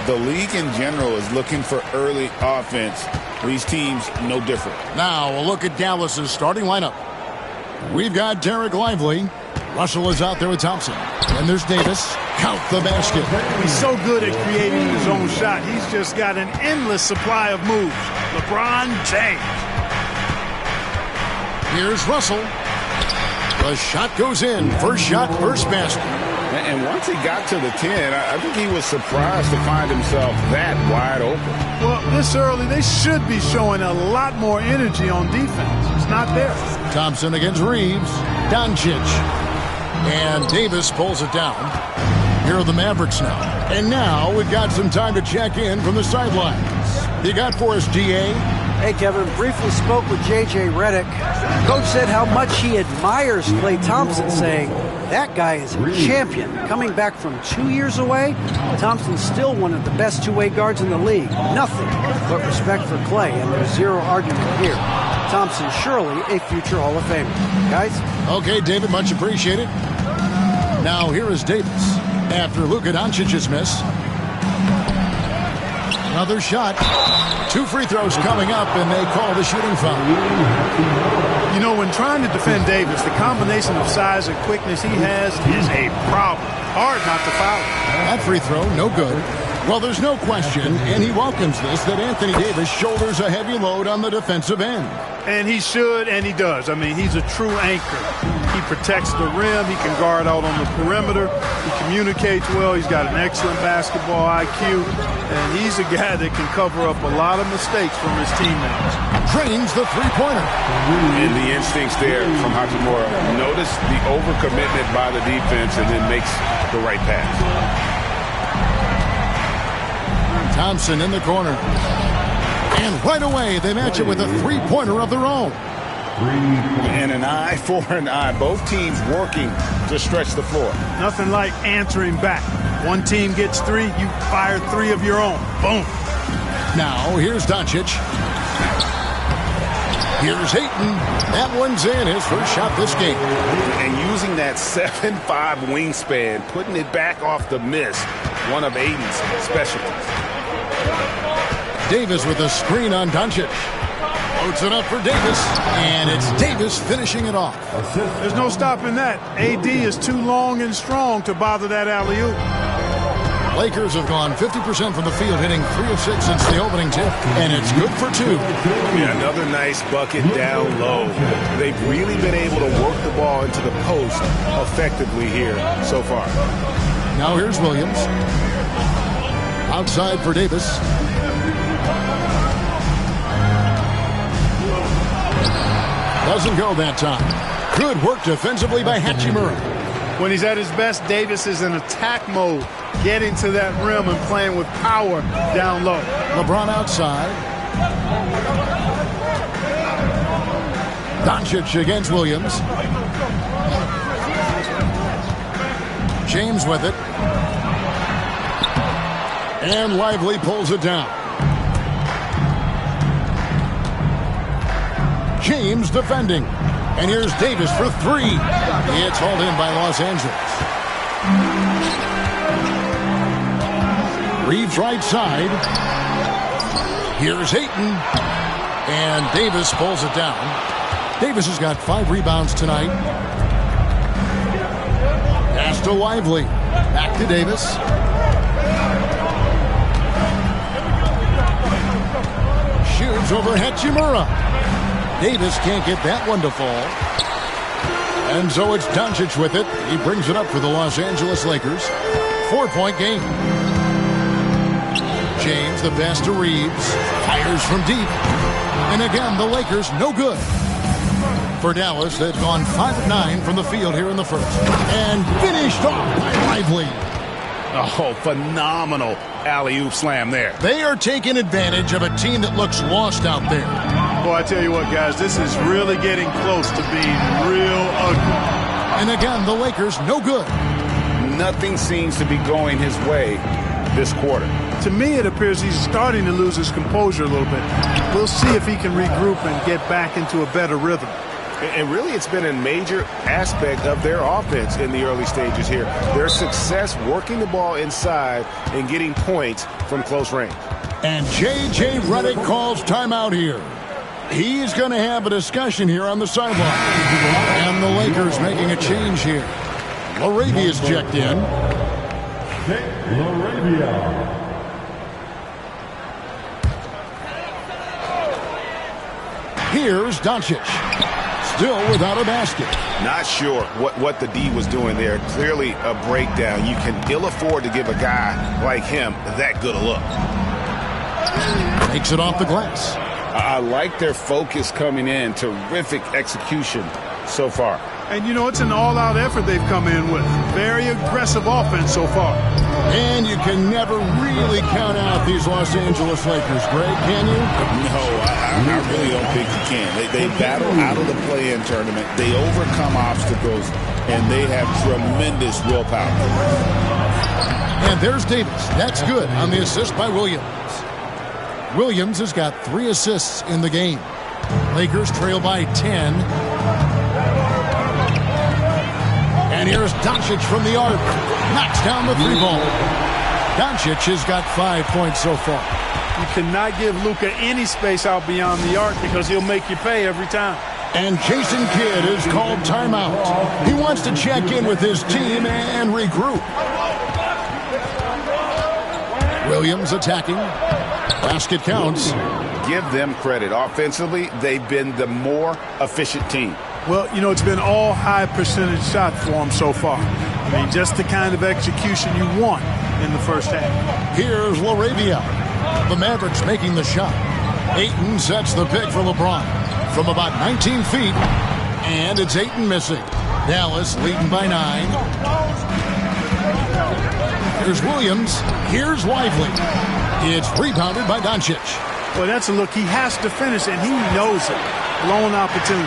The league in general is looking for early offense. These teams, no different. Now a look at Dallas's starting lineup. We've got Derek Lively. Russell is out there with Thompson. And there's Davis. Count the basket. He's so good at creating his own shot. He's just got an endless supply of moves. LeBron James. Here's Russell. The shot goes in. First shot, first basket. And once he got to the 10, I think he was surprised to find himself that wide open. Well, this early, they should be showing a lot more energy on defense. It's not there. Thompson against Reeves. Doncic. And Davis pulls it down. Here are the Mavericks now. And now we've got some time to check in from the sidelines. You got for us, GA? Hey, Kevin, briefly spoke with J.J. Redick. Coach said how much he admires Klay Thompson, saying that guy is a champion. Coming back from 2 years away, Thompson's still one of the best two-way guards in the league. Nothing but respect for Klay, and there's zero argument here. Thompson surely a future Hall of Famer. Guys? Okay, David, much appreciated. Now here is Davis after Luka Doncic's miss. Another shot. 2 free throws coming up, and they call the shooting foul. You know, when trying to defend Davis, the combination of size and quickness he has is a problem. Hard not to foul him. That free throw, no good. Well, there's no question, and he welcomes this, that Anthony Davis shoulders a heavy load on the defensive end. And he should, and he does. I mean, he's a true anchor. He protects the rim. He can guard out on the perimeter. He communicates well. He's got an excellent basketball IQ. And he's a guy that can cover up a lot of mistakes from his teammates. Drains the three-pointer. And the instincts there from Hachimura. Notice the overcommitment by the defense and then makes the right pass. Thompson in the corner. And right away, they match it with a three-pointer of their own. And an eye for an eye. Both teams working to stretch the floor. Nothing like answering back. One team gets 3, you fire 3 of your own. Boom. Now, here's Doncic. Here's Ayton. That one's in, his first shot this game. And using that 7'5 wingspan, putting it back off the miss, one of Ayton's specialties. Davis with a screen on Doncic. Loads it up for Davis, and it's Davis finishing it off. There's no stopping that. AD is too long and strong to bother that alley-oop. Lakers have gone 50% from the field, hitting 3 of 6 since the opening tip, and it's good for 2. Yeah, another nice bucket down low. They've really been able to work the ball into the post effectively here so far. Now here's Williams. Outside for Davis. Doesn't go that time. Good work defensively by Hachimura. When he's at his best, Davis is in attack mode, getting to that rim and playing with power down low. LeBron outside. Doncic against Williams. James with it. And Lively pulls it down. James defending. And here's Davis for 3. It's hauled in by Los Angeles. Reeves right side. Here's Ayton. And Davis pulls it down. Davis has got 5 rebounds tonight. Pass to Lively. Back to Davis. Shoots over Hachimura. Davis can't get that one to fall. And so it's Doncic with it. He brings it up for the Los Angeles Lakers. 4-point game. James, the pass to Reeves. Fires from deep. And again, the Lakers no good. For Dallas, they've gone 5 of 9 from the field here in the first. And finished off by Lively. Oh, phenomenal alley-oop slam there. They are taking advantage of a team that looks lost out there. Boy, I tell you what, guys, this is really getting close to being real ugly. And again, the Lakers no good. Nothing seems to be going his way this quarter. To me, it appears he's starting to lose his composure a little bit. We'll see if he can regroup and get back into a better rhythm. And really, it's been a major aspect of their offense in the early stages here. Their success working the ball inside and getting points from close range. And J.J. Redick calls timeout here. He's going to have a discussion here on the sideline. And the Lakers making a change here. LaRavia's checked in. LaRavia. Here's Doncic. Still without a basket. Not sure what the D was doing there. Clearly a breakdown. You can ill afford to give a guy like him that good a look. Takes it off the glass. I like their focus coming in. Terrific execution so far. And, you know, it's an all-out effort they've come in with. Very aggressive offense so far. And you can never really count out these Los Angeles Lakers, Greg, can you? No, I really don't think you can. They battle out of the play-in tournament. They overcome obstacles, and they have tremendous willpower. And there's Davis. That's good on the assist by Williams. Williams has got 3 assists in the game. Lakers trail by 10. And here's Doncic from the arc. Knocks down the 3-ball. Doncic has got 5 points so far. You cannot give Luka any space out beyond the arc because he'll make you pay every time. And Jason Kidd is called timeout. He wants to check in with his team and regroup. Williams attacking. Basket counts. Give them credit. Offensively, they've been the more efficient team. Well, you know, it's been all high percentage shot for them so far. I mean, just the kind of execution you want in the first half. Here's LaRavia. The Mavericks making the shot. Ayton sets the pick for LeBron from about 19 feet. And it's Ayton missing. Dallas leading by 9. Here's Williams. Here's Lively. It's rebounded by Doncic. Well, that's a look. He has to finish, and he knows it. Blown opportunity.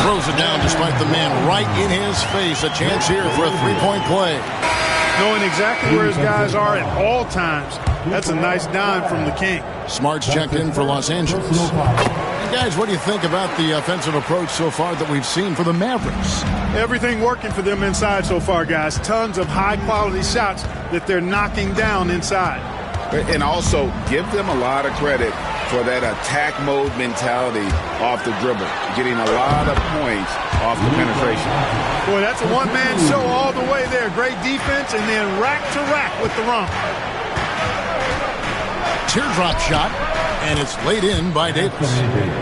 Throws it down despite the man right in his face. A chance here for a 3-point play. Knowing exactly where his guys are at all times. That's a nice dime from the King. Smart's checked in for Los Angeles. And guys, what do you think about the offensive approach so far that we've seen for the Mavericks? Everything working for them inside so far, guys. Tons of high-quality shots that they're knocking down inside. And also, give them a lot of credit for that attack mode mentality off the dribble, getting a lot of points off the penetration. Boy, that's a one-man show all the way there. Great defense, and then rack to rack with the rump. Teardrop shot, and it's laid in by Davis.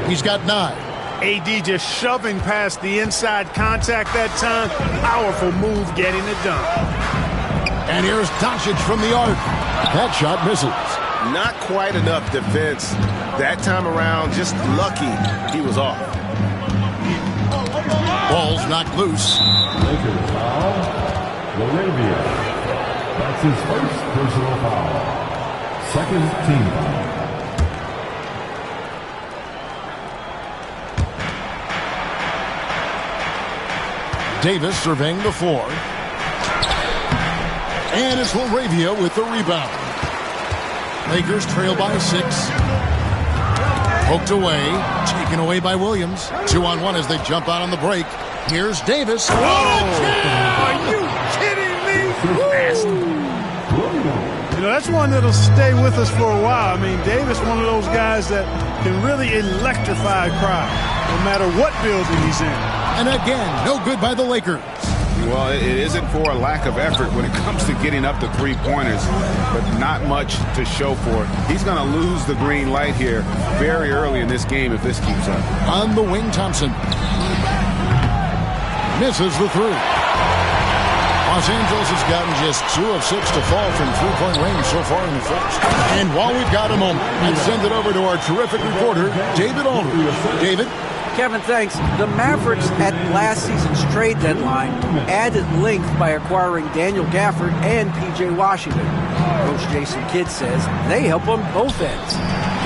He's got 9. AD just shoving past the inside contact that time. Powerful move getting it done. And here's Doncic from the arc. That shot misses. Not quite enough defense that time around. Just lucky he was off. Ball's knocked loose. Lakers foul. LaRavia. That's his first personal foul. Second team foul. Davis surveying the floor. And it's LaRavia with the rebound. Lakers trail by 6. Poked away. Taken away by Williams. 2-on-1 as they jump out on the break. Here's Davis. What a jam! Are you kidding me? You know, that's one that'll stay with us for a while. I mean, Davis, one of those guys that can really electrify a crowd, no matter what building he's in. And again, no good by the Lakers. Well, it isn't for a lack of effort when it comes to getting up to 3-pointers, but not much to show for it. He's going to lose the green light here very early in this game if this keeps up. On the wing, Thompson. Misses the 3. Los Angeles has gotten just 2 of 6 to fall from 3-point range so far in the first. And while we've got a moment, let's send it over to our terrific reporter, David Aldridge. David? Kevin, thanks. The Mavericks at last season's trade deadline added length by acquiring Daniel Gafford and P.J. Washington. Coach Jason Kidd says they help on both ends.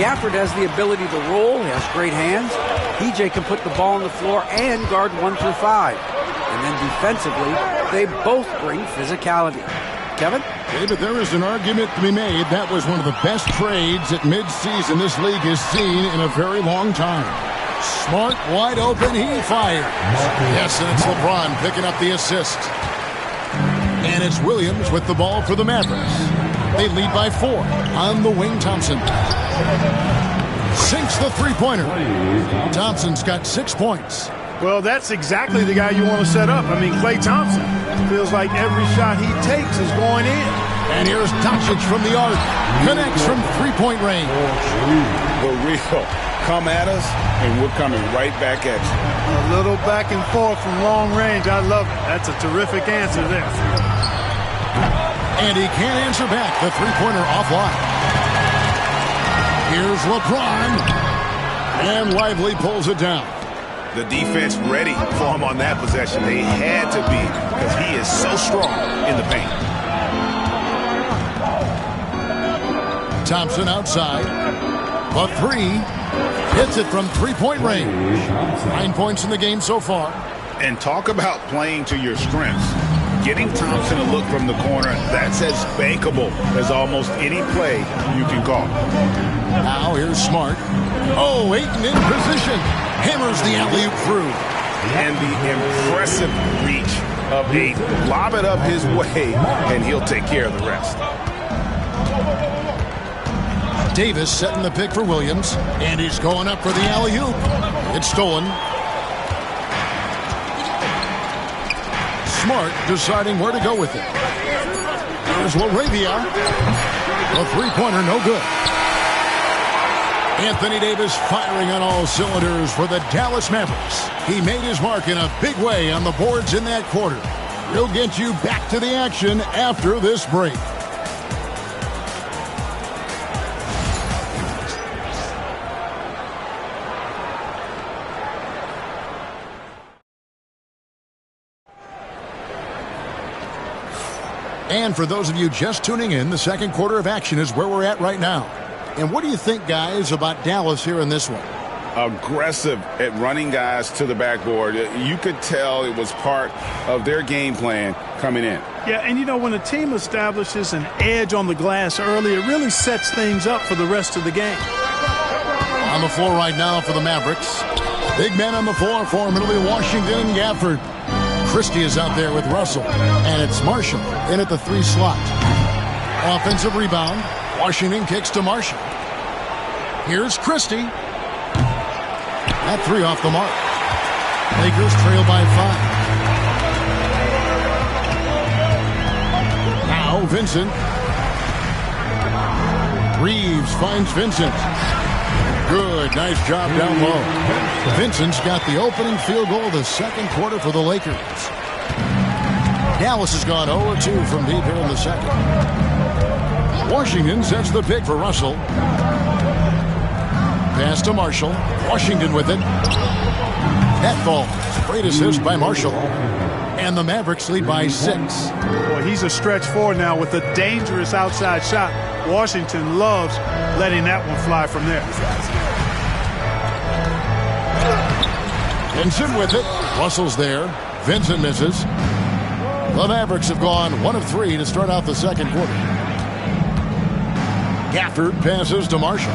Gafford has the ability to roll, he has great hands. P.J. can put the ball on the floor and guard 1 through 5. And then defensively, they both bring physicality. Kevin? David, there is an argument to be made. That was one of the best trades at midseason this league has seen in a very long time. Smart wide open. He fires. Yes, and it's LeBron picking up the assist. And it's Williams with the ball for the Mavericks. They lead by 4 on the wing. Thompson sinks the three-pointer. Thompson's got 6 points. Well, that's exactly the guy you want to set up. I mean, Klay Thompson feels like every shot he takes is going in. And here's Doncic from the arc. Connects from three-point range. The real come at us, and we're coming right back at you. A little back and forth from long range. I love it. That's a terrific answer there. And he can't answer back. The three-pointer offline. Here's LeBron. And Lively pulls it down. The defense ready for him on that possession. They had to be because he is so strong in the paint. Thompson outside. The three. Hits it from three-point range. 9 points in the game so far. And talk about playing to your strengths. Getting Thompson a look from the corner, that's as bankable as almost any play you can call. Now here's Smart. Oh, Ayton in position. Hammers the alley-oop through. And the impressive reach of Ayton. Lob it up his way, and he'll take care of the rest. Davis setting the pick for Williams. And he's going up for the alley-oop. It's stolen. Smart deciding where to go with it. There's LaRavia. The three-pointer, no good. Anthony Davis firing on all cylinders for the Dallas Mavericks. He made his mark in a big way on the boards in that quarter. We'll get you back to the action after this break. And for those of you just tuning in, the second quarter of action is where we're at right now. And what do you think, guys, about Dallas here in this one? Aggressive at running guys to the backboard. You could tell it was part of their game plan coming in. Yeah, and you know, when a team establishes an edge on the glass early, it really sets things up for the rest of the game. On the floor right now for the Mavericks. Big men on the floor for him. It'll be Washington and Gafford. Christie is out there with Russell. And it's Marshall in at the 3 slot. Offensive rebound. Washington kicks to Marshall. Here's Christie. That 3 off the mark. Lakers trail by 5. Now Vincent. Reeves finds Vincent. Good, nice job down low. Vincent's got the opening field goal of the second quarter for the Lakers. Dallas has gone 0-2 from deep here in the second. Washington sets the pick for Russell. Pass to Marshall. Washington with it. That ball. Great assist by Marshall. And the Mavericks lead by 6. Boy, he's a stretch forward now with a dangerous outside shot. Washington loves letting that one fly from there. Vincent with it. Russell's there. Vincent misses. The Mavericks have gone 1 of 3 to start out the second quarter. Gafford passes to Marshall.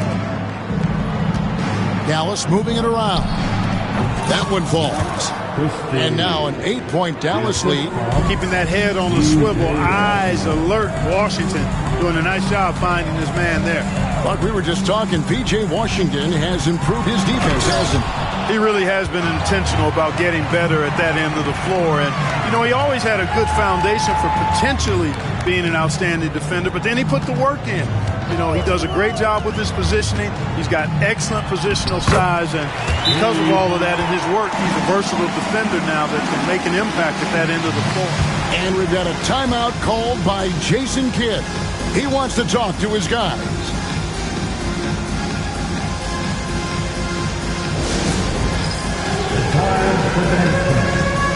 Dallas moving it around. That one falls. And now an 8-point Dallas lead. Keeping that head on the swivel, eyes alert. Washington doing a nice job finding this man there. But we were just talking, P.J. Washington has improved his defense, hasn't he? He really has been intentional about getting better at that end of the floor. And, you know, he always had a good foundation for potentially being an outstanding defender, but then he put the work in. You know, he does a great job with his positioning. He's got excellent positional size, and because of all of that in his work, he's a versatile defender now that can make an impact at that end of the floor. And we've got a timeout called by Jason Kidd. He wants to talk to his guys.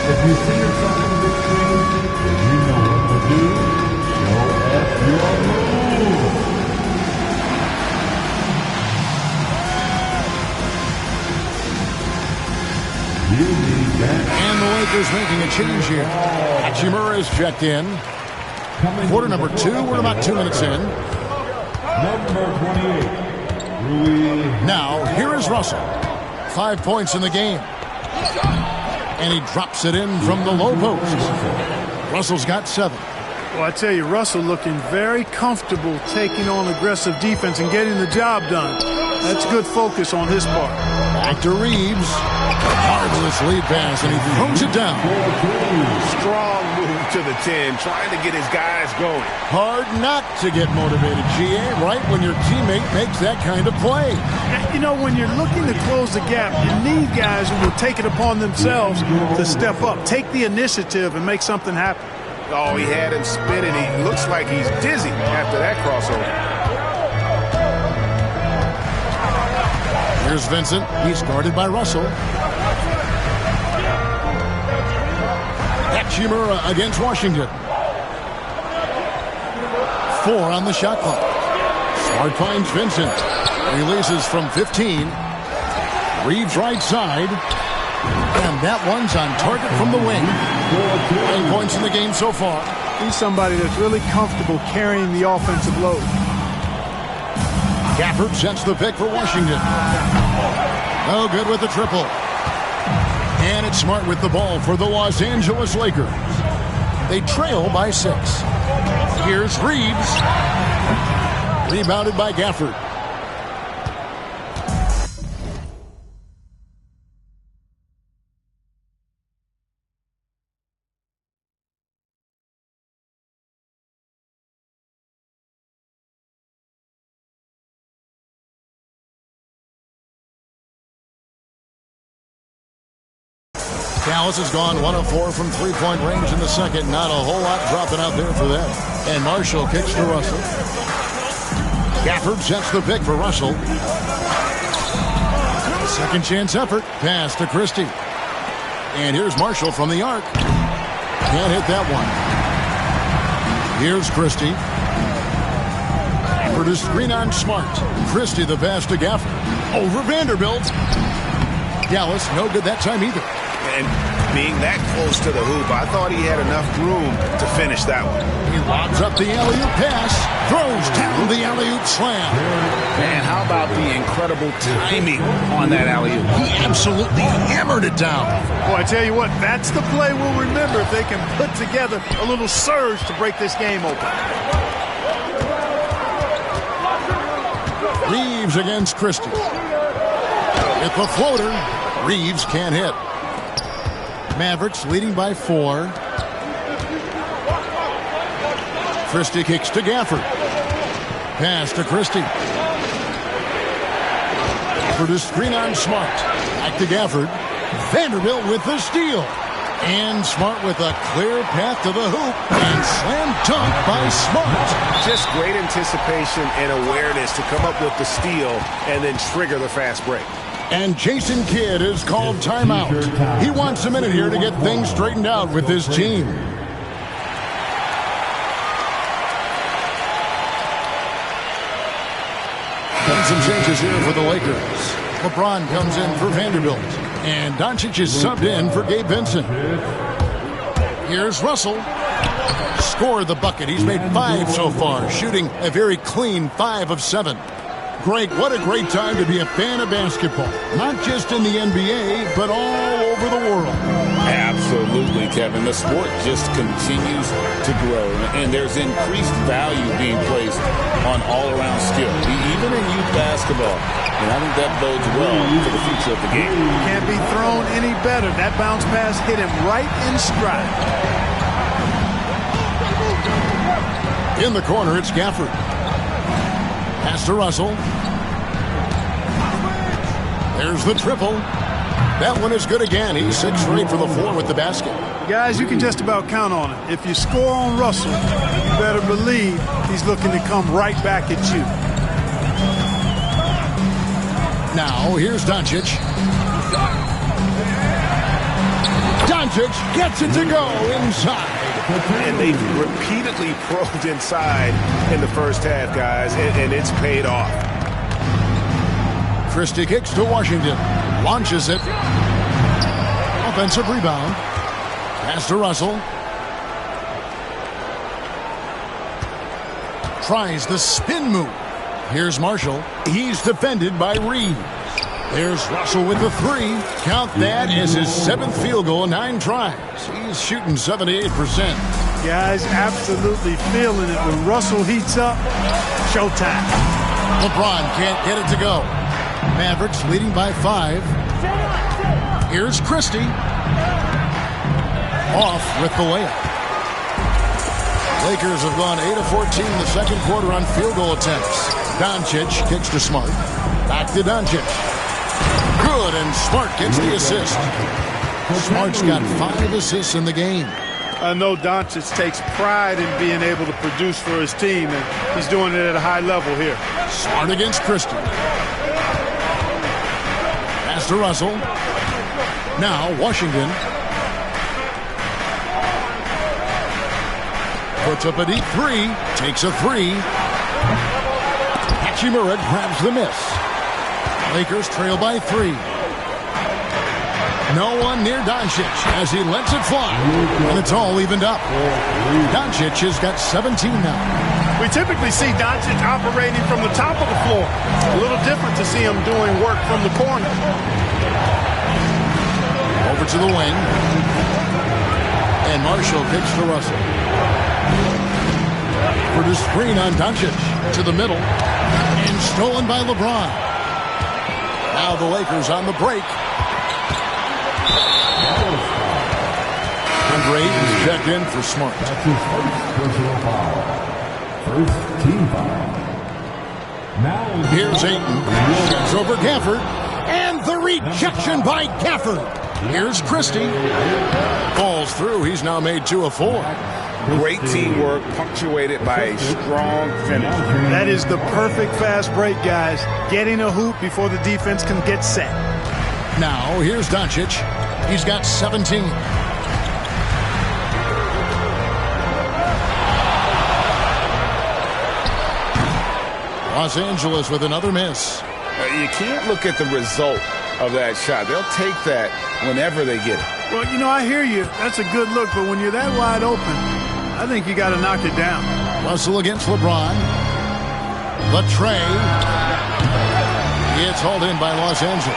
If you see yourself on the screen, then you know what to do. Show us your move. And the Lakers making a change here. Hachimura is checked in. Quarter number 2. We're about 2 minutes in. Number 28. Rui. Now, here is Russell. 5 points in the game. And he drops it in from the low post. Russell's got 7. Well, I tell you, Russell looking very comfortable taking on aggressive defense and getting the job done. That's good focus on his part. Back to Reeves. Marvelous lead pass, and he throws it down. Strong move to the 10, trying to get his guys going. Hard not to get motivated, GA, right when your teammate makes that kind of play. You know, when you're looking to close the gap, you need guys who will take it upon themselves to step up, take the initiative, and make something happen. Oh, he had him spinning. He looks like he's dizzy after that crossover. Here's Vincent. He's guarded by Russell. Hachimura against Washington. 4 on the shot clock. Smart finds Vincent. Releases from 15. Reeves right side. And that one's on target from the wing. 9 points in the game so far. He's somebody that's really comfortable carrying the offensive load. Gafford sets the pick for Washington. No good with the triple. And it's Smart with the ball for the Los Angeles Lakers. They trail by 6. Here's Reeves. Rebounded by Gafford. Dallas has gone 1 of 4 from three-point range in the second. Not a whole lot dropping out there for them. And Marshall kicks to Russell. Gafford sets the pick for Russell. Second chance effort. Pass to Christie. And here's Marshall from the arc. Can't hit that one. Here's Christie. For the screen on Smart. Christie the pass to Gafford. Over Vanderbilt. Dallas no good that time either. And being that close to the hoop, I thought he had enough room to finish that one. He lobs up the alley-oop pass, throws down the alley-oop slam. Man, how about the incredible timing on that alley-oop? He absolutely hammered it down. Boy, I tell you what, that's the play we'll remember if they can put together a little surge to break this game open. Reeves against Christie. With the floater, Reeves can't hit. Mavericks leading by 4. Christie kicks to Gafford. Pass to Christie. Gafford is screen on Smart. Back to Gafford. Vanderbilt with the steal. And Smart with a clear path to the hoop. And slam dunk by Smart. Just great anticipation and awareness to come up with the steal and then trigger the fast break. And Jason Kidd is called timeout. He wants a minute here to get things straightened out with his team. And some changes here for the Lakers. LeBron comes in for Vanderbilt. And Doncic is subbed in for Gabe Vincent. Here's Russell. Scored the bucket. He's made 5 so far, shooting a very clean 5 of 7. Greg, what a great time to be a fan of basketball. Not just in the NBA, but all over the world. Absolutely, Kevin. The sport just continues to grow, and there's increased value being placed on all-around skill, even in youth basketball. And I think that bodes well for the future of the game. Can't be thrown any better. That bounce pass hit him right in stride. In the corner, it's Gafford. Pass to Russell. There's the triple. That one is good again. He's 6 straight for the 4 with the basket. Guys, you can just about count on it. If you score on Russell, you better believe he's looking to come right back at you. Now, here's Doncic. Doncic gets it to go inside. And they've repeatedly probed inside in the first half, guys, and it's paid off. Christie kicks to Washington. Launches it. Offensive rebound. Pass to Russell. Tries the spin move. Here's Marshall. He's defended by Reeves. There's Russell with the 3. Count that as his 7th field goal in 9 tries. He's shooting 78%. Guys, absolutely feeling it. When Russell heats up, showtime. LeBron can't get it to go. Mavericks leading by 5. Here's Christie. Off with the layup. Lakers have gone 8 of 14 in the second quarter on field goal attempts. Doncic kicks to Smart. Back to Doncic. Good, and Smart gets the assist. Smart's got 5 assists in the game. I know Doncic takes pride in being able to produce for his team, and he's doing it at a high level here. Smart against Christie. Pass to Russell. Now Washington. Puts up a deep 3. Takes a 3. Hachimura grabs the miss. Lakers trail by 3. No one near Doncic as he lets it fly. And it's all evened up. Doncic has got 17 now. We typically see Doncic operating from the top of the floor. A little different to see him doing work from the corner. Over to the wing. And Marshall kicks to Russell. For the screen on Doncic. To the middle. And stolen by LeBron. Now the Lakers on the break. Andre is checked in for Smart. That's his first personal foul. First team foul. Now Here's Ayton. Shoots over Gafford. And the rejection by Gafford. Here's Christie. Falls through. He's now made 2 of 4. Great teamwork punctuated by a strong finish. That is the perfect fast break, guys. Getting a hoop before the defense can get set. Now here's Doncic. He's got 17. Los Angeles with another miss. You can't look at the result of that shot. They'll take that whenever they get it. Well, you know, I hear you. That's a good look, but when you're that wide open, I think you got to knock it down. Russell against LeBron. The tray. It's hauled in by Los Angeles.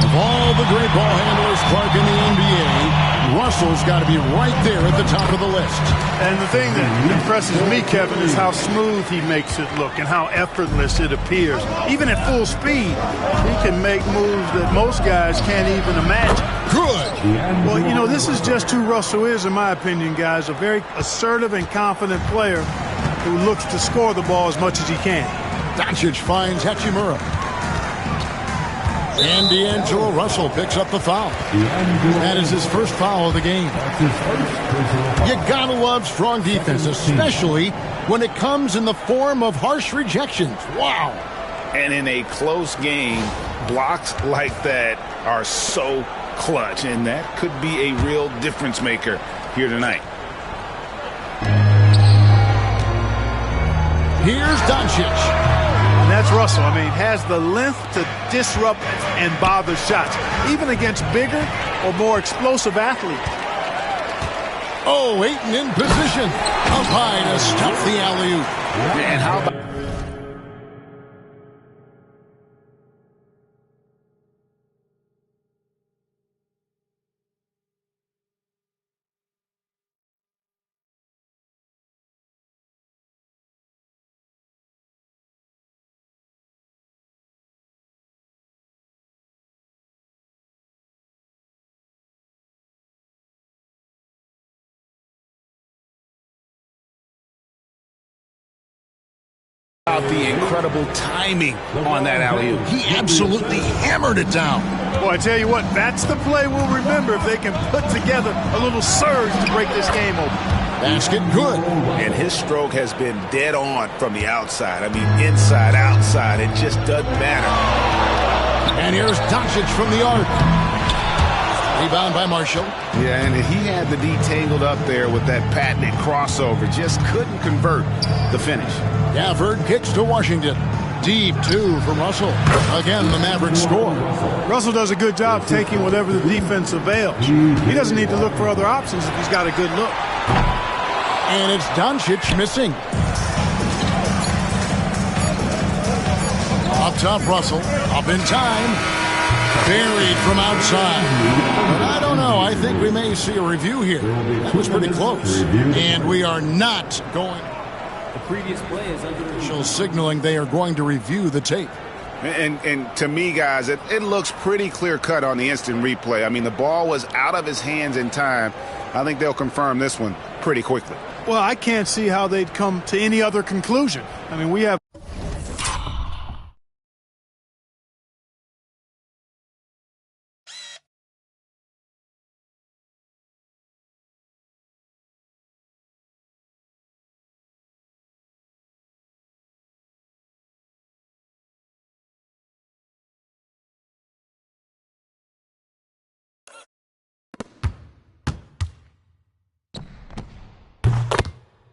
Of all the great ball handlers, Clark, in the NBA, Russell's got to be right there at the top of the list. And the thing that impresses me, Kevin, is how smooth he makes it look and how effortless it appears. Even at full speed, he can make moves that most guys can't even imagine. Good. Well, you know, this is just who Russell is, in my opinion, guys. A very assertive and confident player who looks to score the ball as much as he can. Doncic finds Hachimura. And D'Angelo Russell picks up the foul. That is his first foul of the game. You gotta love strong defense, especially when it comes in the form of harsh rejections. Wow. And in a close game, blocks like that are so clutch, and that could be a real difference maker here tonight. Here's Doncic. And that's Russell. I mean, has the length to disrupt and bother shots, even against bigger or more explosive athletes. Oh, Ayton in position. Up high to stuff the alley-oop. And how about... the incredible timing on that alley-oop. He absolutely hammered it down. Boy, I tell you what, that's the play we'll remember if they can put together a little surge to break this game open. Basket good. And his stroke has been dead on from the outside. I mean, inside, outside, it just doesn't matter. And here's Doncic from the arc. Rebound by Marshall. Yeah, and he had the D tangled up there with that patented crossover. Just couldn't convert the finish. Gafford kicks to Washington. Deep 2 from Russell. Again, the Mavericks score. Russell does a good job taking whatever the defense avails. He doesn't need to look for other options if he's got a good look. And it's Doncic missing. Up top, Russell. Up in time. Buried from outside. But I don't know. I think we may see a review here. That was pretty close. And we are not going. The previous play is under Officials signaling they are going to review the tape. And to me, guys, it looks pretty clear-cut on the instant replay. I mean, the ball was out of his hands in time. I think they'll confirm this one pretty quickly. Well, I can't see how they'd come to any other conclusion. I mean, we have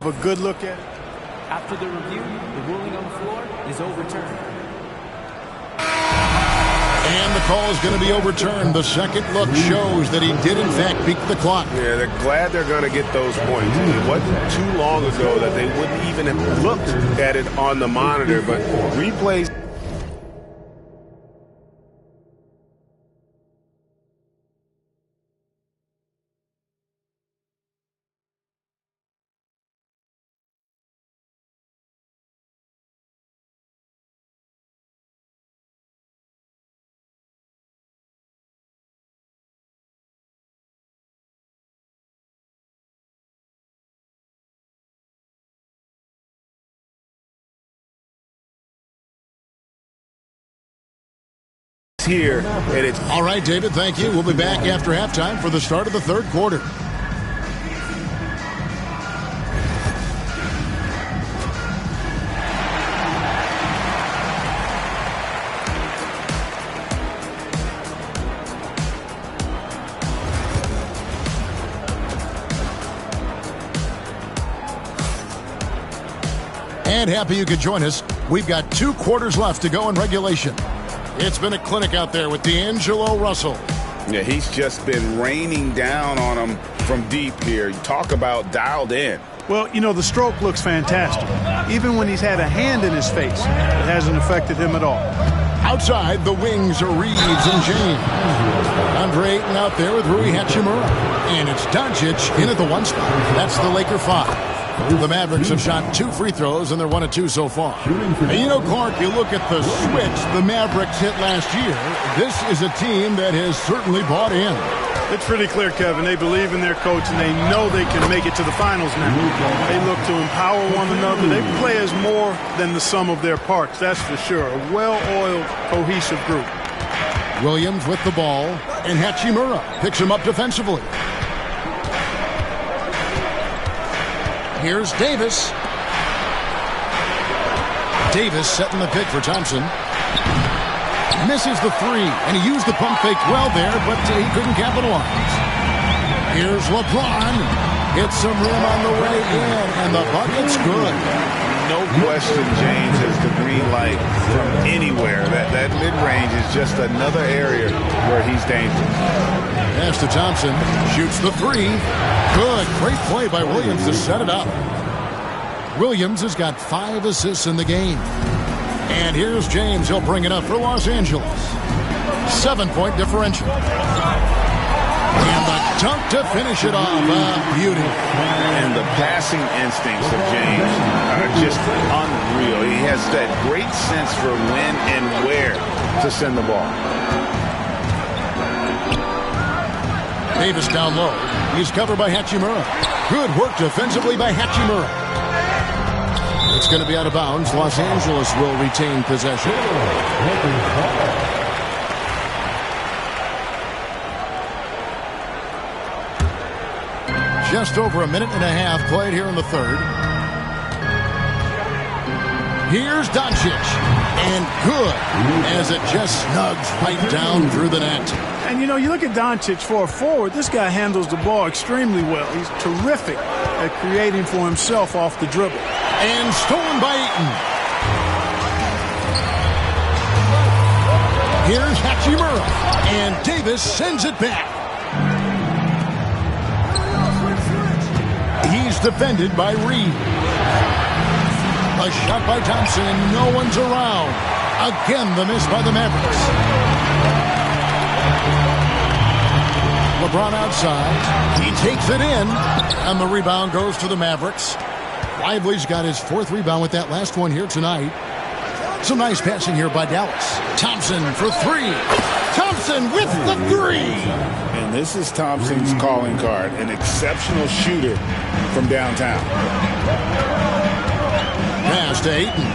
a good look at it. After the review, the ruling on the floor is overturned. And the call is going to be overturned. The second look shows that he did, in fact, beat the clock. Yeah, they're glad they're going to get those points. It wasn't too long ago that they wouldn't even have looked at it on the monitor, but replays. Here, and it's all right, David, thank you. We'll be back after halftime for the start of the third quarter. And happy you could join us. We've got 2 quarters left to go in regulation. It's been a clinic out there with D'Angelo Russell. Yeah, he's just been raining down on him from deep here. You talk about dialed in. Well, you know, the stroke looks fantastic. Even when he's had a hand in his face, it hasn't affected him at all. Outside, the wings are Reeves and James. Andre Ayton out there with Rui Hachimura. And it's Doncic in at the 1 spot. That's the Laker 5. The Mavericks have shot 2 free throws, and they're 1 of 2 so far. And you know, Clark, you look at the switch the Mavericks hit last year. This is a team that has certainly bought in. It's pretty clear, Kevin. They believe in their coach, and they know they can make it to the finals now. They look to empower one another. They play as more than the sum of their parts, that's for sure. A well-oiled, cohesive group. Williams with the ball, and Hachimura picks him up defensively. Here's Davis. Davis setting the pick for Thompson. Misses the 3, and he used the pump fake well there, but he couldn't capitalize. Here's LeBron. Hits some rim on the way in, and the bucket's good. No question, James has the green light from anywhere. That mid-range is just another area where he's dangerous. Pass to Thompson. Shoots the 3. Good. Great play by Williams to set it up. Williams has got 5 assists in the game. And here's James. He'll bring it up for Los Angeles. 7-point differential. And the dunk to finish it off. Beauty. And the passing instincts of James are just unreal. He has that great sense for when and where to send the ball. Davis down low. He's covered by Hachimura. Good work defensively by Hachimura. It's going to be out of bounds. Los Angeles will retain possession. Just over a minute and a half played here in the third. Here's Doncic. And good, as it just snugs right down through the net. And, you know, you look at Doncic for a forward, this guy handles the ball extremely well. He's terrific at creating for himself off the dribble. And stolen by Ayton. Here's Hachimura. And Davis sends it back. He's defended by Reed. A shot by Thompson, and no one's around. Again, the miss by the Mavericks. LeBron outside. He takes it in, and the rebound goes to the Mavericks. Lively's got his 4th rebound with that last one here tonight. Some nice passing here by Dallas. Thompson for 3. Thompson with the 3. And this is Thompson's calling card, an exceptional shooter from downtown. Pass to Ayton.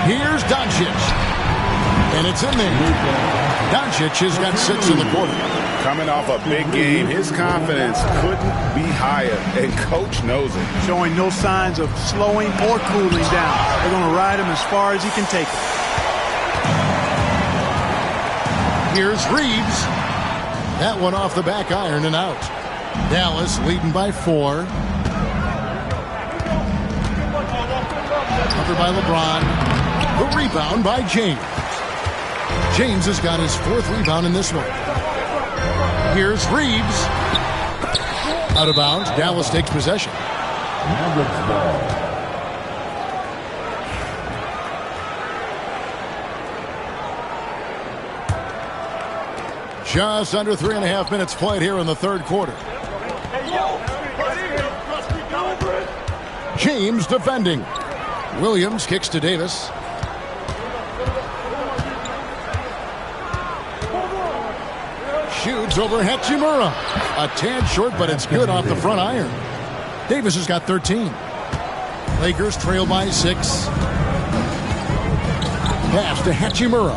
Here's Doncic. And it's in there. Doncic has got 6 in the quarter. Coming off a big game, his confidence couldn't be higher, and Coach knows it. Showing no signs of slowing or cooling down. They're going to ride him as far as he can take it. Here's Reeves. That one off the back iron and out. Dallas leading by 4. Covered by LeBron. The rebound by James. James has got his 4th rebound in this one. Here's Reeves. Out of bounds. Dallas takes possession. Just under 3.5 minutes played here in the 3rd quarter. James defending. Williams kicks to Davis. Shoots over Hachimura. A tad short, but it's good off the front iron. Davis has got 13. Lakers trail by 6. Pass to Hachimura.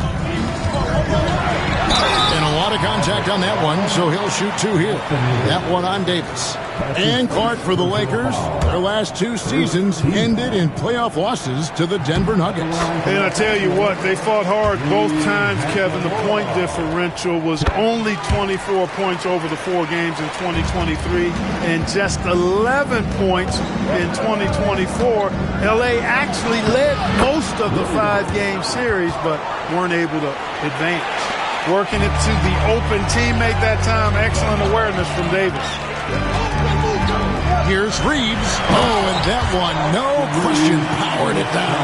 And a lot of contact on that one, so he'll shoot 2 here. That one on Davis. And Clark for the Lakers. Their last 2 seasons ended in playoff losses to the Denver Nuggets. And I tell you what, they fought hard both times, Kevin. The point differential was only 24 points over the 4 games in 2023 and just 11 points in 2024. LA actually led most of the 5-game series, but weren't able to advance. Working it to the open teammate that time. Excellent awareness from Davis. Here's Reeves. Oh, and that one, no question, powered it down.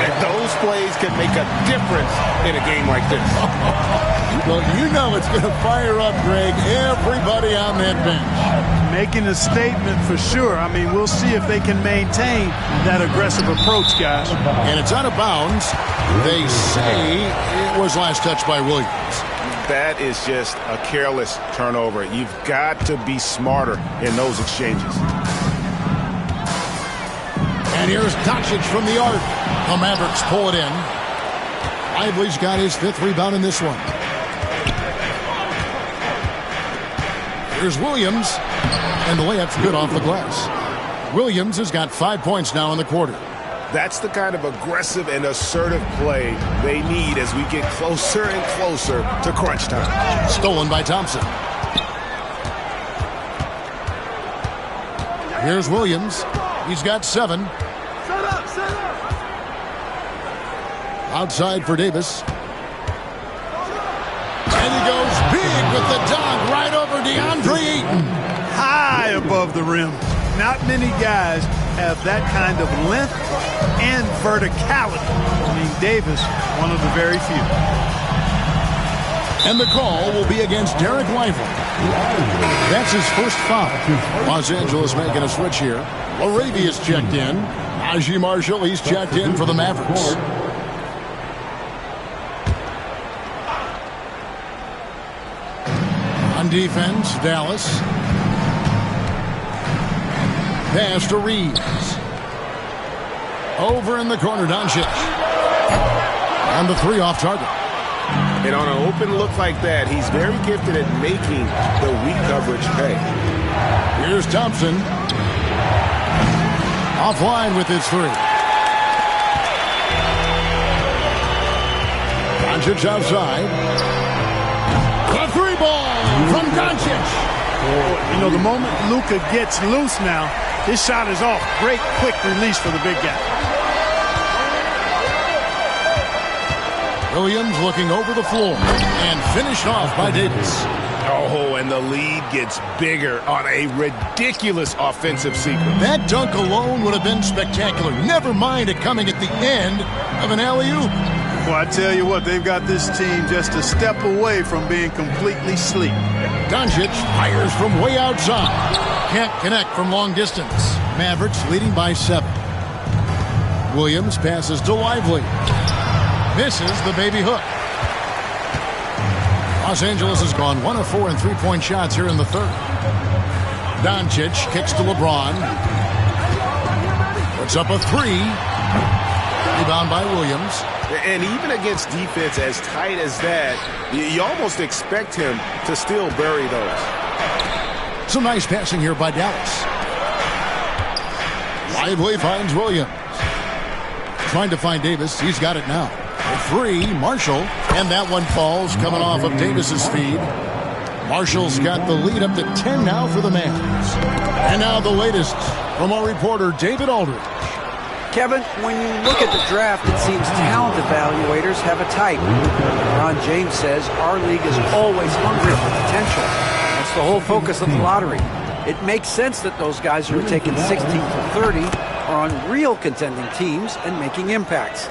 And those plays can make a difference in a game like this. Well, you know it's going to fire up, Greg, everybody on that bench. Making a statement for sure. I mean, we'll see if they can maintain that aggressive approach, guys. And it's out of bounds. They say it was last touched by Williams. That is just a careless turnover. You've got to be smarter in those exchanges. And here's Doncic from the arc. The Mavericks pull it in. Lively's got his 5th rebound in this one. Here's Williams. And the layup's good off the glass. Williams has got 5 points now in the quarter. That's the kind of aggressive and assertive play they need as we get closer and closer to crunch time. Stolen by Thompson. Here's Williams. He's got 7. Outside for Davis. And he goes big with the dunk right over DeAndre Ayton. High above the rim. Not many guys have that kind of length and verticality. I mean, Davis, one of the very few. And the call will be against Derek Lively. That's his first foul. Los Angeles making a switch here. Laravia's checked in. Najee Marshall, he's checked in for the Mavericks. On defense, Dallas. Pass to Reeves. Over in the corner, Doncic. And the 3 off target. And on an open look like that, he's very gifted at making the weak coverage pay. Here's Thompson. Offline with his 3. Doncic outside. The 3 ball from Doncic. You know, the moment Luka gets loose now, his shot is off. Great quick release for the big guy. Williams looking over the floor and finished off by Davis. Oh, and the lead gets bigger on a ridiculous offensive sequence. That dunk alone would have been spectacular. Never mind it coming at the end of an alley-oop. Well, I tell you what, they've got this team just a step away from being completely asleep. Doncic fires from way outside. Can't connect from long distance. Mavericks leading by 7. Williams passes to Lively. Misses the baby hook. Los Angeles has gone 1 of 4 in three-point shots here in the third. Doncic kicks to LeBron. Puts up a 3. Rebound by Williams. And even against defense as tight as that, you almost expect him to still bury those. Some nice passing here by Dallas. Lively finds Williams. Trying to find Davis. He's got it now. A 3, Marshall. And that one falls coming off of Davis's feed. Marshall's got the lead up to 10 now for the Mavs. And now the latest from our reporter, David Aldridge. Kevin, when you look at the draft, it seems talent evaluators have a type. Ron James says our league is always hungry for potential. That's the whole focus of the lottery. It makes sense that those guys who are taken 16th to 30 are on real contending teams and making impacts.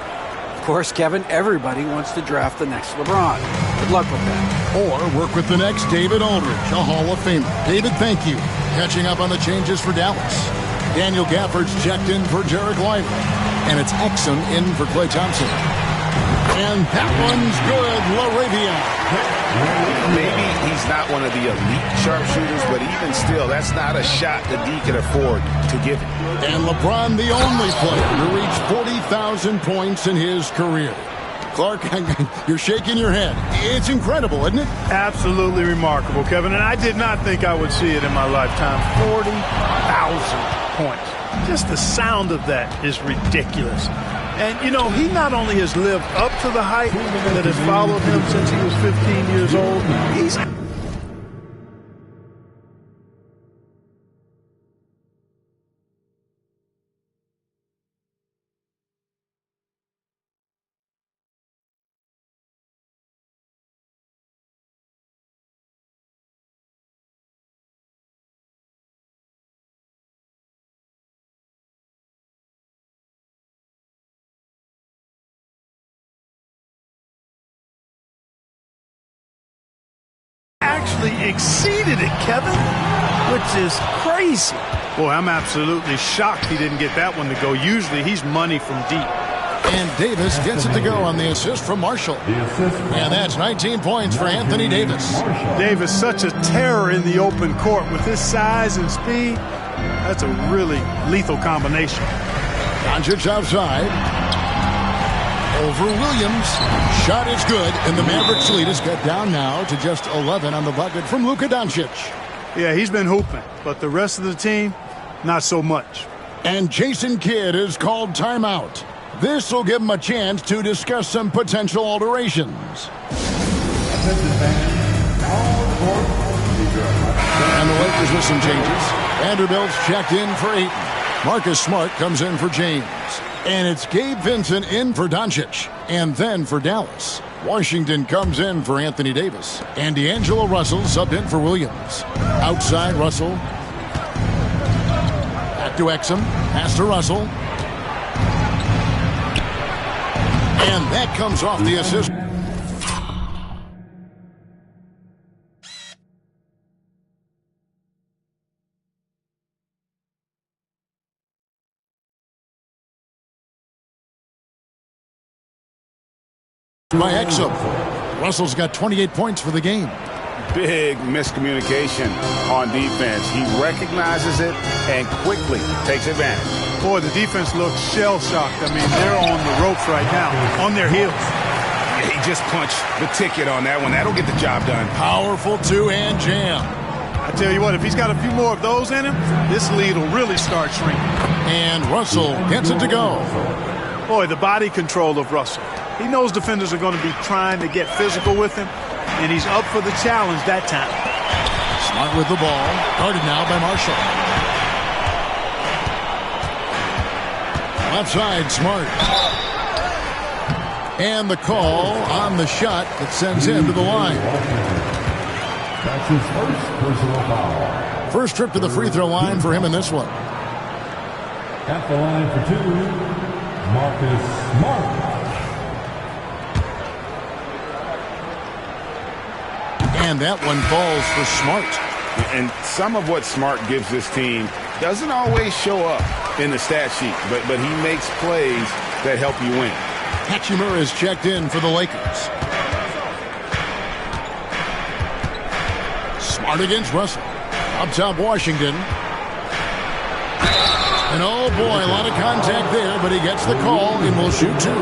Of course, Kevin, everybody wants to draft the next LeBron. Good luck with that. Or work with the next David Aldridge, a Hall of Famer. David, thank you. Catching up on the changes for Dallas. Daniel Gafford's checked in for Jarek Lively. And it's Exum in for Klay Thompson. And that one's good, LaRavia. Maybe he's not one of the elite sharpshooters, but even still, that's not a shot that D can afford to give him. And LeBron, the only player to reach 40,000 points in his career. Clark, you're shaking your head. It's incredible, isn't it? Absolutely remarkable, Kevin. And I did not think I would see it in my lifetime. 40,000 points. Just the sound of that is ridiculous. And, you know, he not only has lived up to the hype that has followed him since he was 15 years old, he's... actually exceeded it, Kevin, which is crazy. Boy, I'm absolutely shocked he didn't get that one to go. Usually he's money from deep. And Davis gets it to go on the assist from Marshall. And that's 19 points for Anthony Davis. Davis, such a terror in the open court with his size and speed. That's a really lethal combination. Doncic outside. Over Williams. Shot is good, and the Mavericks lead is cut down now to just 11 on the bucket from Luka Doncic. Yeah, he's been hooping, but the rest of the team, not so much. And Jason Kidd is called timeout. This will give him a chance to discuss some potential alterations. And the Lakers with some changes. Vanderbilt's checked in for Ayton. Marcus Smart comes in for James. And it's Gabe Vincent in for Doncic. And then for Dallas, Washington comes in for Anthony Davis. And D'Angelo Russell subbed in for Williams. Outside Russell. Back to Exum. Pass to Russell. And that comes off the assist. By Exum. Russell's got 28 points for the game. Big miscommunication on defense. He recognizes it and quickly takes advantage. Boy, the defense looks shell-shocked. I mean, they're on the ropes right now, on their heels. Yeah, he just punched the ticket on that one. That'll get the job done. Powerful two-hand jam. I tell you what, if he's got a few more of those in him, this lead will really start shrinking. And Russell gets it to go. Boy, the body control of Russell. He knows defenders are going to be trying to get physical with him, and he's up for the challenge that time. Smart with the ball. Guarded now by Marshall. Left side, Smart. And the call on the shot that sends him to the line. That's his first personal foul. First trip to the free throw line for him in this one. At the line for two, Marcus Smart. And that one falls for Smart. And some of what Smart gives this team doesn't always show up in the stat sheet, but he makes plays that help you win. Hachimura is checked in for the Lakers. Smart against Russell. Up top, Washington. And oh boy, a lot of contact there, but he gets the call and will shoot two.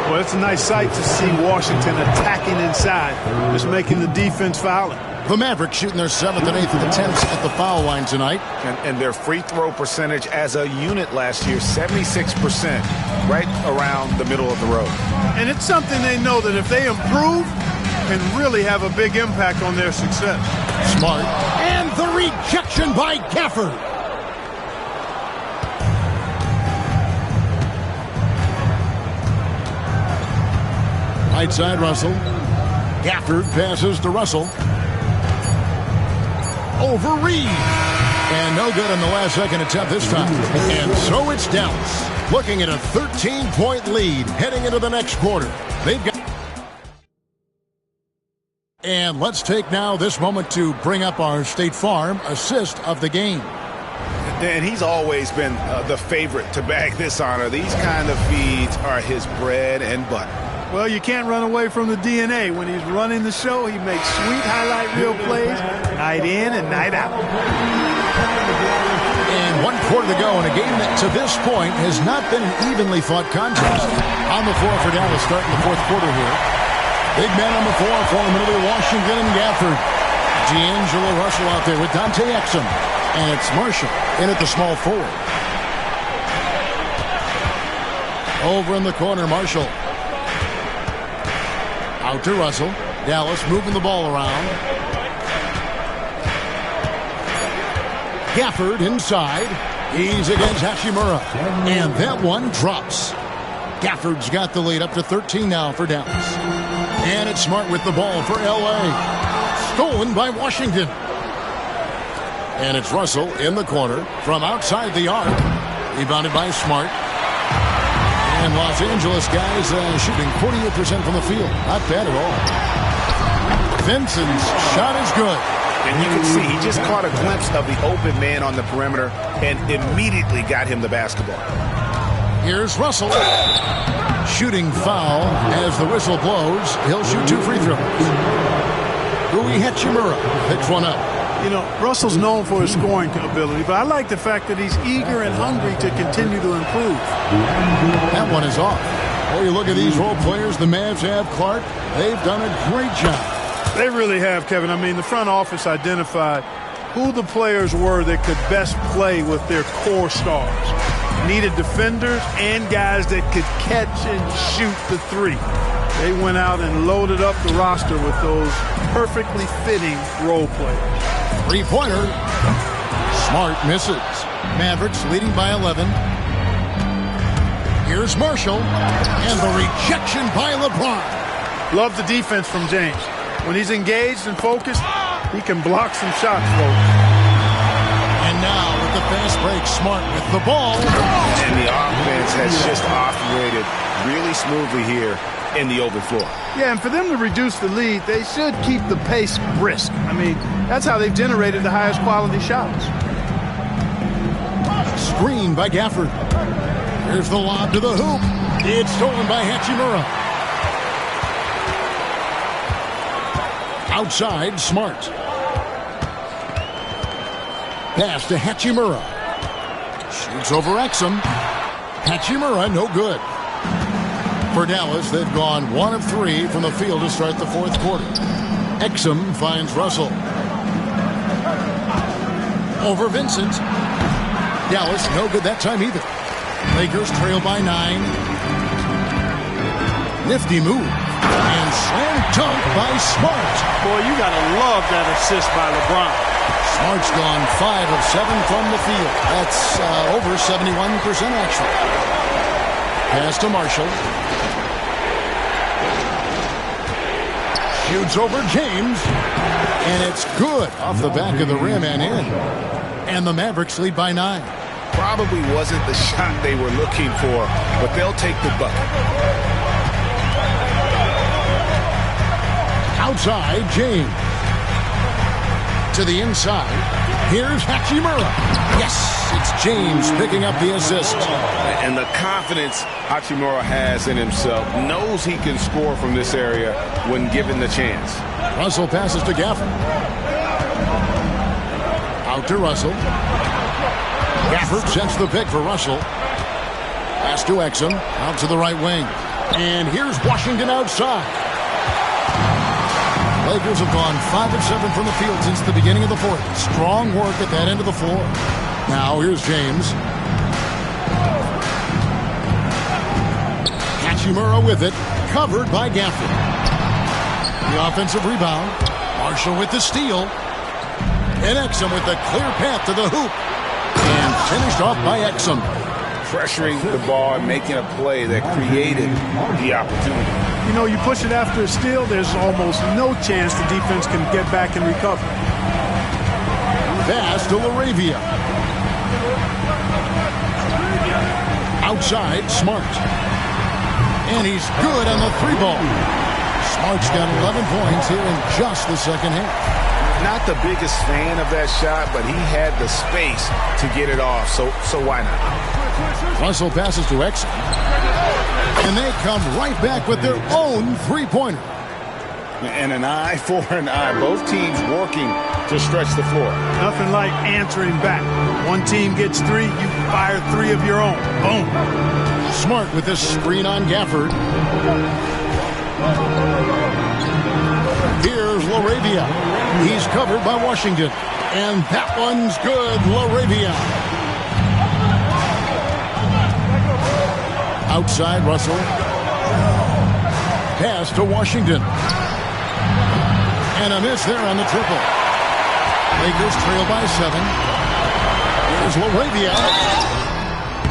Well, it's a nice sight to see Washington attacking inside, just making the defense fouling. The Mavericks shooting their 7th and 8th attempts at the foul line tonight. And their free throw percentage as a unit last year, 76%, right around the middle of the road. And it's something they know that if they improve, can really have a big impact on their success. Smart. And the rejection by Gafford. Right side, Russell. Gafford passes to Russell. Over Reed. And no good on the last second attempt this time. And so it's Dallas, looking at a 13-point lead heading into the next quarter. They've got... And let's take now this moment to bring up our State Farm assist of the game. And he's always been the favorite to bag this honor. These kind of feeds are his bread and butter. Well, you can't run away from the DNA. When he's running the show, he makes sweet highlight reel plays night in and night out. And 1 quarter to go in a game that to this point has not been an evenly fought contest. On the floor for Dallas starting the 4th quarter here. Big man on the floor for a minute, Washington and Gafford. D'Angelo Russell out there with Dante Exum. And it's Marshall in at the small forward. Over in the corner, Marshall. Out to Russell. Dallas moving the ball around. Gafford inside. He's against Hachimura. And that one drops. Gafford's got the lead up to 13 now for Dallas. And it's Smart with the ball for L.A. Stolen by Washington. And it's Russell in the corner from outside the arc. Rebounded by Smart. And Los Angeles guys shooting 48% from the field. Not bad at all. Vincent's shot is good. And you can see he just caught a glimpse of the open man on the perimeter and immediately got him the basketball. Here's Russell. Shooting foul as the whistle blows. He'll shoot 2 free throws. Rui Hachimura picks one up. You know, Russell's known for his scoring ability, but I like the fact that he's eager and hungry to continue to improve. That one is off. Oh, you look at these role players the Mavs have, Clark. They've done a great job. They really have, Kevin. I mean, the front office identified who the players were that could best play with their core stars. Needed defenders and guys that could catch and shoot the three. They went out and loaded up the roster with those perfectly fitting role players. Three-pointer. Smart misses. Mavericks leading by 11. Here's Marshall. And the rejection by LeBron. Love the defense from James. When he's engaged and focused, he can block some shots, folks. And now with the fast break, Smart with the ball. And the offense has just operated really smoothly here in the open floor. Yeah, and for them to reduce the lead, they should keep the pace brisk. I mean, that's how they've generated the highest quality shots. Screen by Gafford. Here's the lob to the hoop. It's stolen by Hachimura. Outside, Smart. Pass to Hachimura. Shoots over Exum. Hachimura, no good. For Dallas, they've gone 1 of 3 from the field to start the 4th quarter. Exum finds Russell. Over Vincent. Dallas, no good that time either. Lakers trail by 9. Nifty move. And slam dunk by Smart. Boy, you got to love that assist by LeBron. Smart's gone 5 of 7 from the field. That's over 71% actually. Pass to Marshall. Shoots over James. And it's good off the back of the rim and in. And the Mavericks lead by 9. Probably wasn't the shot they were looking for, but they'll take the bucket. Outside, James. To the inside. Here's Hachimura. Yes, it's James picking up the assist. And the confidence Hachimura has in himself, knows he can score from this area when given the chance. Russell passes to Gafford. Out to Russell. Gafford sends the pick for Russell. Pass to Exum. Out to the right wing. And here's Washington outside. Lakers have gone 5 of 7 from the field since the beginning of the fourth. Strong work at that end of the floor. Now here's James. Hachimura with it. Covered by Gafford. The offensive rebound. Marshall with the steal. And Exum with the clear path to the hoop. And finished off by Exum. Pressuring the ball and making a play that created the opportunity. You know, you push it after a steal, there's almost no chance the defense can get back and recover. Pass to LaRavia. Outside, Smart. And he's good on the three ball. Smart's got 11 points here in just the second half. Not the biggest fan of that shot, but he had the space to get it off, so why not? Russell passes to Exum. And they come right back with their own three-pointer. And an eye for an eye. Both teams working to stretch the floor. Nothing like answering back. One team gets 3, you fire 3 of your own. Boom. Smart with this screen on Gafford. Here's LaRavia. He's covered by Washington. And that one's good, LaRavia. Outside, Russell. Pass to Washington. And a miss there on the triple. Lakers trail by 7. Here's LaRavia.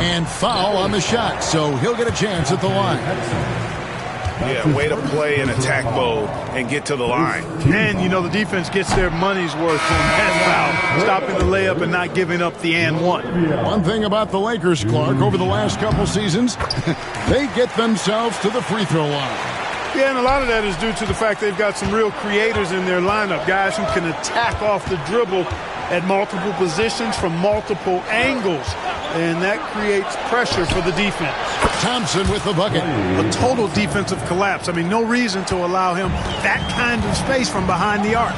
And foul on the shot, so he'll get a chance at the line. Yeah, way to play in attack mode and get to the line. And, you know, the defense gets their money's worth on that foul, stopping the layup and not giving up the and one. One thing about the Lakers, Clark, over the last couple seasons, they get themselves to the free throw line. Yeah, and a lot of that is due to the fact they've got some real creators in their lineup, guys who can attack off the dribble at multiple positions from multiple angles, and that creates pressure for the defense. Thompson with the bucket. A total defensive collapse. I mean, no reason to allow him that kind of space from behind the arc.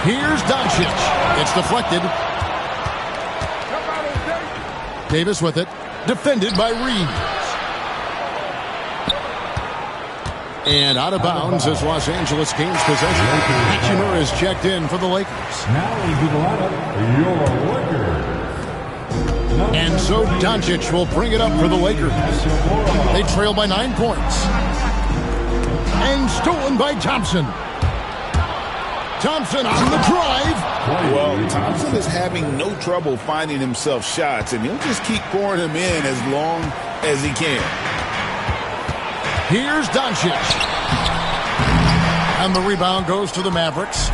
Here's Doncic. It's deflected. Davis with it. Defended by Reeves. And out of bounds as Los Angeles gains possession. Hachimura is checked in for the Lakers. Now into the lineup, your Lakers. And so Doncic will bring it up for the Lakers. They trail by 9 points. And stolen by Thompson. Thompson on the drive. Well, Thompson is having no trouble finding himself shots, and he'll just keep pouring them in as long as he can. Here's Doncic. And the rebound goes to the Mavericks.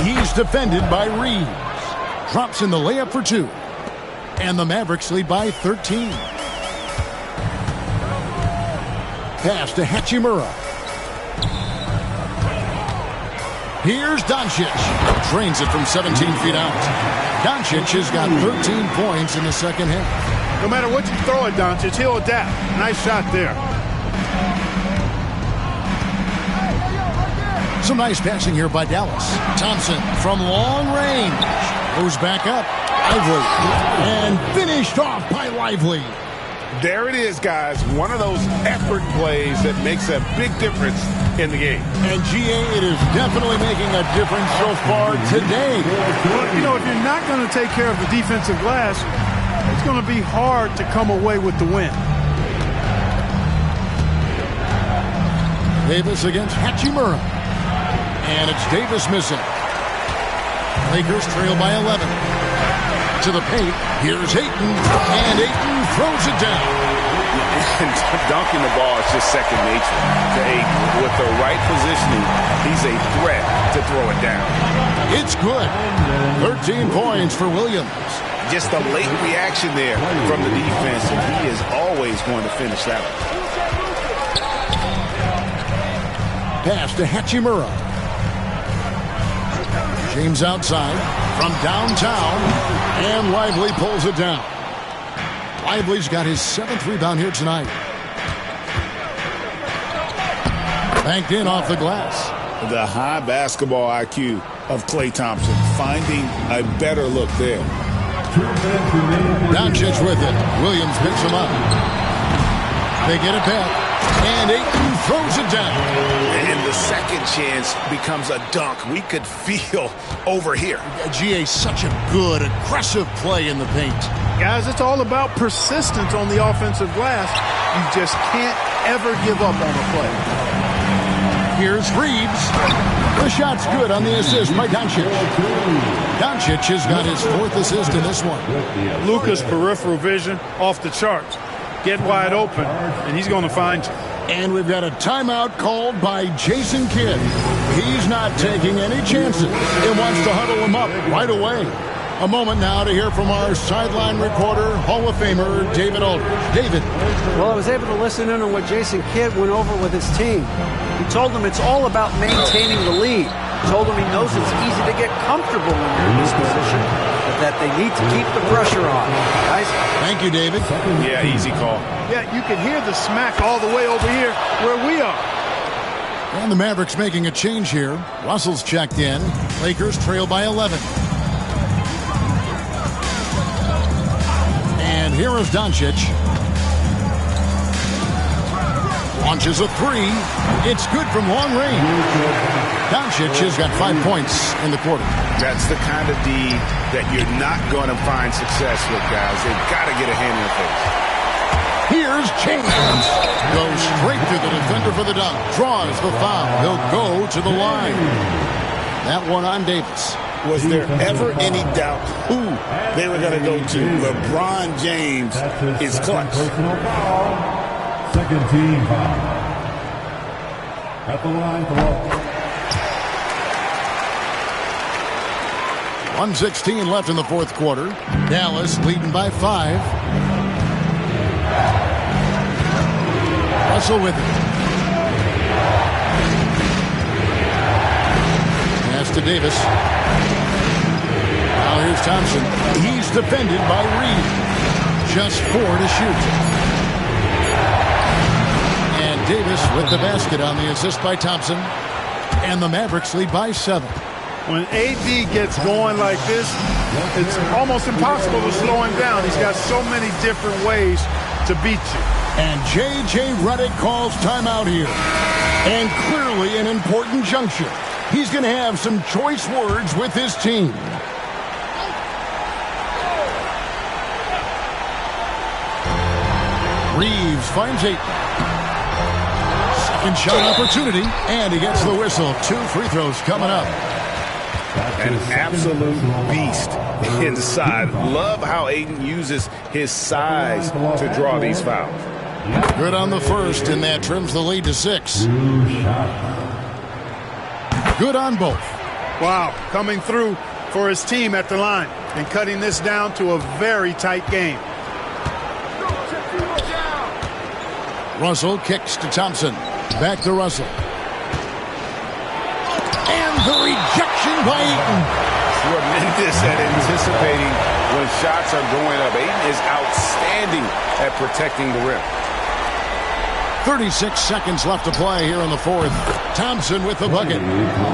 He's defended by Reeves. Drops in the layup for 2. And the Mavericks lead by 13. Pass to Hachimura. Here's Doncic. Drains it from 17 feet out. Doncic has got 13 points in the second half. No matter what you throw at Doncic, he'll adapt. Nice shot there. Some nice passing here by Dallas. Thompson from long range. Goes back up. Lively. And finished off by Lively. There it is, guys. One of those effort plays that makes a big difference in the game. And GA, it is definitely making a difference so far today. Well, you know, if you're not going to take care of the defensive glass, it's going to be hard to come away with the win. Davis against Hachimura. And it's Davis missing. Lakers trail by 11. To the paint. Here's Ayton. And Ayton throws it down. And dunking the ball is just second nature to Ayton. With the right positioning, he's a threat to throw it down. It's good. 13 points for Williams. Just a late reaction there from the defense, and he is always going to finish that one. Pass to Hachimura. James outside from downtown, and Lively pulls it down. Lively's got his 7th rebound here tonight. Banked in off the glass. The high basketball IQ of Klay Thompson, finding a better look there. Doncic with it. Williams picks him up. They get it back, and Ayton throws it down. And the second chance becomes a dunk. We could feel over here. GA, such a good, aggressive play in the paint. Guys, it's all about persistence on the offensive glass. You just can't ever give up on a play. Here's Reeves. The shot's good on the assist by Doncic. Doncic has got his 4th assist in this one. Luka's peripheral vision off the charts. Get wide open, and he's going to find you. And we've got a timeout called by Jason Kidd. He's not taking any chances and wants to huddle him up right away. A moment now to hear from our sideline reporter, Hall of Famer David Aldridge. David. Well, I was able to listen in on what Jason Kidd went over with his team. He told them it's all about maintaining the lead. He told them he knows it's easy to get comfortable when you're in this position, but that they need to keep the pressure on. Guys? Thank you, David. Yeah, easy call. Yeah, you can hear the smack all the way over here where we are. And the Mavericks making a change here. Russell's checked in. Lakers trail by 11. And here is Doncic. Launches a 3. It's good from long range. Doncic has got 5 points in the quarter. That's the kind of D that you're not going to find success with, guys. They've got to get a hand in the face. Here's James. Goes straight to the defender for the dunk. Draws the foul. He'll go to the line. That one on Davis. Was there ever any doubt who they were going to go to? LeBron James is clutch. Second team foul. At the line for 1:16 left in the 4th quarter. Dallas leading by 5. Russell with it. Pass to Davis. Now here's Thompson. He's defended by Reed. Just 4 to shoot. And Davis with the basket on the assist by Thompson. And the Mavericks lead by 7. When AD gets going like this, it's almost impossible to slow him down. He's got so many different ways to beat you. And J.J. Redick calls timeout here. And clearly an important juncture. He's going to have some choice words with his team. Reeves finds 8. Second shot opportunity, and he gets the whistle. 2 free throws coming up. An absolute beast inside. Love how Ayton uses his size to draw these fouls. Good on the first, and that trims the lead to 6. Good on both. Wow, coming through for his team at the line and cutting this down to a very tight game. Russell kicks to Thompson. Back to Russell. And the rejection by Ayton. Tremendous at anticipating when shots are going up. Ayton is outstanding at protecting the rim. 36 seconds left to play here in the 4th. Thompson with the bucket.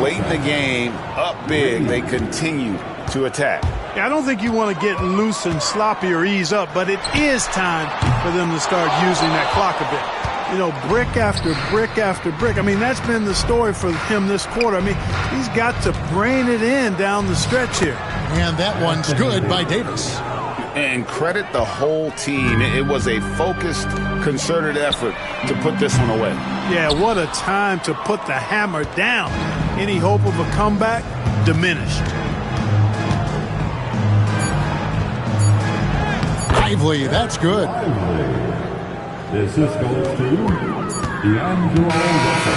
Late in the game, up big, they continue to attack. Yeah, I don't think you want to get loose and sloppy or ease up, but it is time for them to start using that clock a bit. You know, brick after brick after brick. I mean, that's been the story for him this quarter. I mean, he's got to brain it in down the stretch here. And that one's good by Davis. And credit the whole team. It was a focused, concerted effort to put this one away. Yeah, what a time to put the hammer down. Any hope of a comeback? Diminished. Lively, that's good. The assist goes to D'Angelo Russell.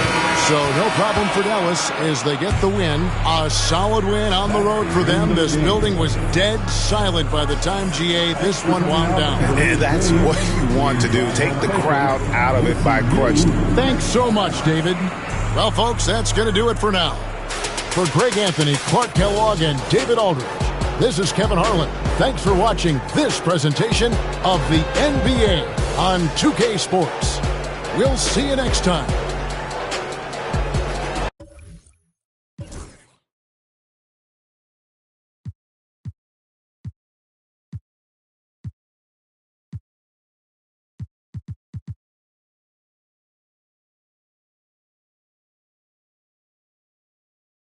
So no problem for Dallas as they get the win. A solid win on the road for them. This building was dead silent by the time, GA, this one wound down. And that's what you want to do. Take the crowd out of it by crutch. Thanks so much, David. Well, folks, that's going to do it for now. For Greg Anthony, Clark Kellogg, and David Aldridge, this is Kevin Harlan. Thanks for watching this presentation of the NBA on 2K Sports. We'll see you next time.